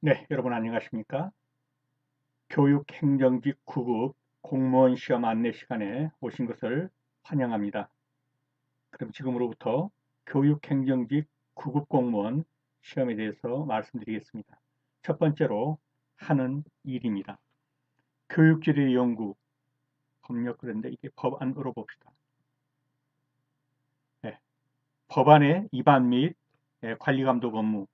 네, 여러분 안녕하십니까? 교육행정직 9급 공무원 시험 안내 시간에 오신 것을 환영합니다. 그럼 지금으로부터 교육행정직 9급 공무원 시험에 대해서 말씀드리겠습니다. 첫 번째로 하는 일입니다. 교육지리 연구, 법력 그런데 이게 법안으로 봅시다. 네, 법안의 입안 및 관리감독 업무,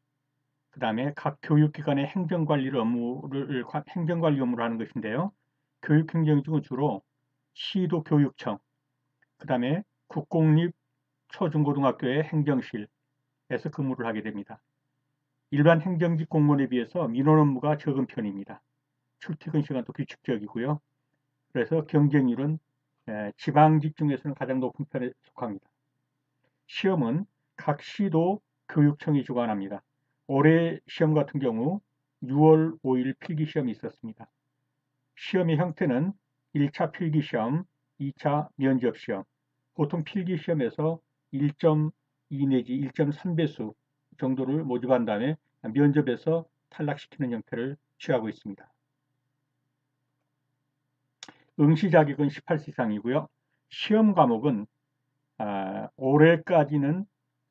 그 다음에 각 교육기관의 행정관리 업무를 하는 것인데요. 교육행정직은 주로 시도 교육청, 그 다음에 국공립 초중고등학교의 행정실에서 근무를 하게 됩니다. 일반 행정직 공무원에 비해서 민원 업무가 적은 편입니다. 출퇴근 시간도 규칙적이고요. 그래서 경쟁률은 지방직 중에서는 가장 높은 편에 속합니다. 시험은 각 시도 교육청이 주관합니다. 올해 시험 같은 경우 6월 5일 필기시험이 있었습니다. 시험의 형태는 1차 필기시험, 2차 면접시험, 보통 필기시험에서 1.2 내지 1.3배수 정도를 모집한 다음에 면접에서 탈락시키는 형태를 취하고 있습니다. 응시 자격은 18세 이상이고요. 시험 과목은 올해까지는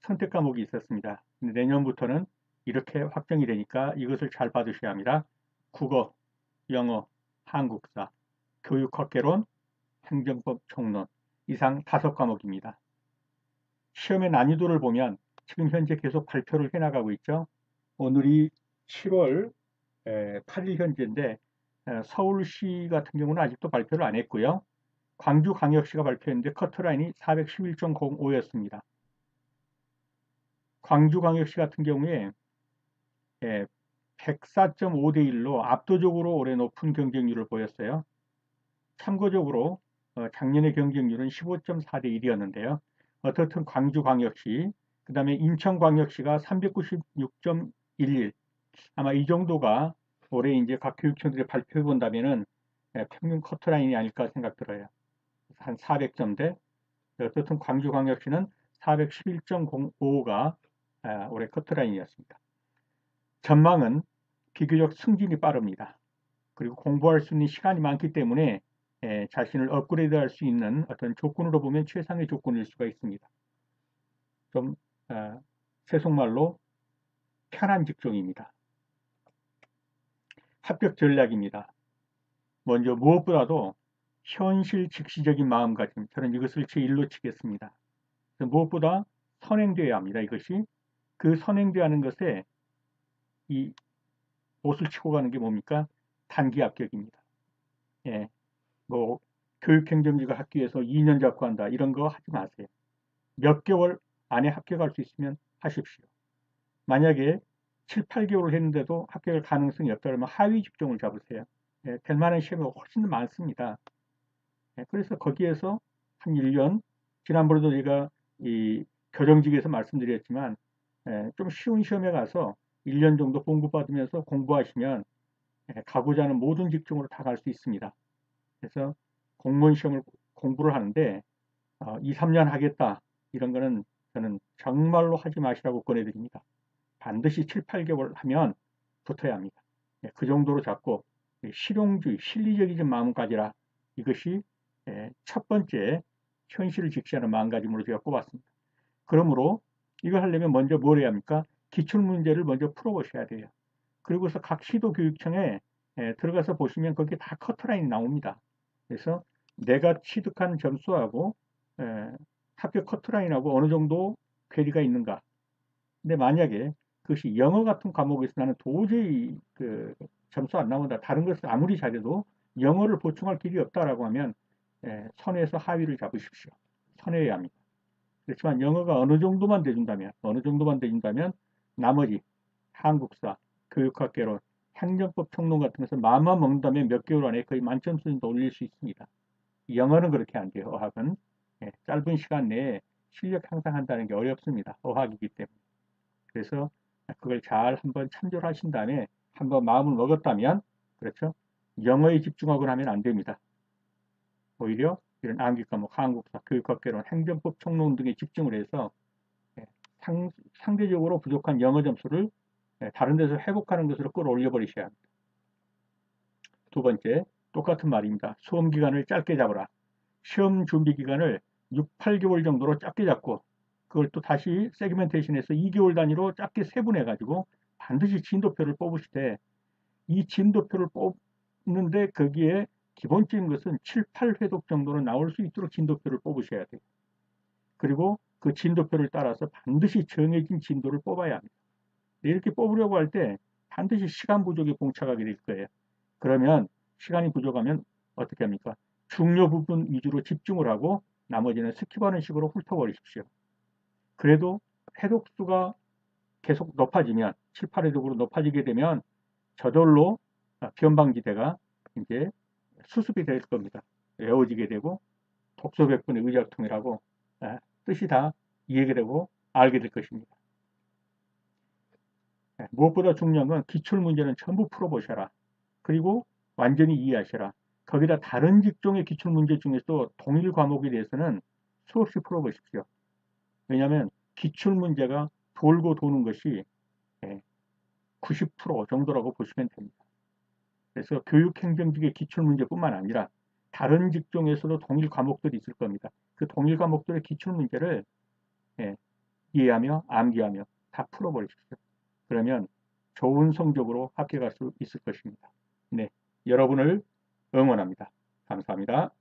선택 과목이 있었습니다. 내년부터는 이렇게 확정이 되니까 이것을 잘 받으셔야 합니다. 국어, 영어, 한국사, 교육학개론, 행정법 총론 이상 5과목입니다. 시험의 난이도를 보면 지금 현재 계속 발표를 해나가고 있죠. 오늘이 7월 8일 현재인데 서울시 같은 경우는 아직도 발표를 안 했고요. 광주광역시가 발표했는데 커트라인이 411.05였습니다. 광주광역시 같은 경우에 104.5대 1로 압도적으로 올해 높은 경쟁률을 보였어요. 참고적으로 작년의 경쟁률은 15.4대 1이었는데요. 어떻든 광주광역시, 그 다음에 인천광역시가 396.11, 아마 이 정도가 올해 이제 각 교육청들이 발표해 본다면은 평균 커트라인이 아닐까 생각 들어요. 한 400점대. 어떻든 광주광역시는 411.05가 올해 커트라인이었습니다. 전망은 비교적 승진이 빠릅니다. 그리고 공부할 수 있는 시간이 많기 때문에 자신을 업그레이드할 수 있는 어떤 조건으로 보면 최상의 조건일 수가 있습니다. 좀 세속말로 편한 직종입니다. 합격 전략입니다. 먼저 무엇보다도 현실 직시적인 마음가짐, 저는 이것을 제1로 치겠습니다. 무엇보다 선행되어야 합니다. 이것이 그 선행되어야 하는 것에 이 못을 치고 가는 게 뭡니까? 단기 합격입니다. 예, 뭐 교육행정직을 학기 위해서 2년 잡고 한다 이런 거 하지 마세요. 몇 개월 안에 합격할 수 있으면 하십시오. 만약에 7, 8개월을 했는데도 합격할 가능성이 없다 그러면 하위 직종을 잡으세요. 예, 될 만한 시험이 훨씬 많습니다. 예, 그래서 거기에서 한 1년, 지난번에도 제가 이 교정직에서 말씀드렸지만 좀 쉬운 시험에 가서 1년 정도 공부받으면서 공부하시면 가고자 하는 모든 직종으로 다 갈 수 있습니다. 그래서 공무원 시험을 공부를 하는데 2, 3년 하겠다 이런 거는 저는 정말로 하지 마시라고 권해드립니다. 반드시 7, 8개월 하면 붙어야 합니다. 그 정도로 잡고 실용주의, 실리적인 마음을 가지라. 이것이 첫 번째 현실을 직시하는 마음가짐으로 제가 꼽았습니다. 그러므로 이걸 하려면 먼저 뭘 해야 합니까? 기출문제를 먼저 풀어보셔야 돼요. 그리고서 각 시도교육청에 들어가서 보시면 거기에 다 커트라인이 나옵니다. 그래서 내가 취득한 점수하고 합격 커트라인하고 어느 정도 괴리가 있는가. 근데 만약에 그것이 영어 같은 과목에서 나는 도저히 그 점수 안 나온다. 다른 것을 아무리 잘해도 영어를 보충할 길이 없다라고 하면 선에서 하위를 잡으십시오. 선회해야 합니다. 그렇지만 영어가 어느 정도만 돼준다면 나머지 한국사, 교육학개론, 행정법 총론 같은 것을 마음만 먹는다면 몇 개월 안에 거의 만점 수준도 올릴 수 있습니다. 영어는 그렇게 안 돼요. 어학은 짧은 시간 내에 실력 향상한다는 게 어렵습니다. 어학이기 때문에. 그래서 그걸 잘 한번 참조를 하신 다음에 한번 마음을 먹었다면 그렇죠. 영어에 집중하고 하면 안 됩니다. 오히려 이런 암기 과목, 한국사, 교육학개론, 행정법 총론 등에 집중을 해서 상대적으로 부족한 영어 점수를 다른 데서 회복하는 것으로 끌어올려 버리셔야 합니다. 두 번째, 똑같은 말입니다. 수험 기간을 짧게 잡아라. 시험 준비 기간을 6, 8개월 정도로 짧게 잡고 그걸 또 다시 세그멘테이션해서 2개월 단위로 짧게 세분해 가지고 반드시 진도표를 뽑으시되 이 진도표를 뽑는데 거기에 기본적인 것은 7, 8회독 정도는 나올 수 있도록 진도표를 뽑으셔야 돼요. 그리고 그 진도표를 따라서 반드시 정해진 진도를 뽑아야 합니다. 이렇게 뽑으려고 할 때 반드시 시간 부족이 봉착하게 될 거예요. 그러면 시간이 부족하면 어떻게 합니까? 중요 부분 위주로 집중을 하고 나머지는 스킵하는 식으로 훑어버리십시오. 그래도 회독수가 계속 높아지면 7, 8회독으로 높아지게 되면 저절로 변방지대가 이제 수습이 될 겁니다. 외워지게 되고 독소백분의 의작통이라고 뜻이 다 이해가 되고 알게 될 것입니다. 무엇보다 중요한 건 기출문제는 전부 풀어보셔라. 그리고 완전히 이해하셔라. 거기다 다른 직종의 기출문제 중에서도 동일 과목에 대해서는 수없이 풀어보십시오. 왜냐하면 기출문제가 돌고 도는 것이 90% 정도라고 보시면 됩니다. 그래서 교육행정직의 기출문제뿐만 아니라 다른 직종에서도 동일 과목들이 있을 겁니다. 그 동일 과목들의 기출문제를 이해하며 암기하며 다 풀어버리십시오. 그러면 좋은 성적으로 합격할 수 있을 것입니다. 네, 여러분을 응원합니다. 감사합니다.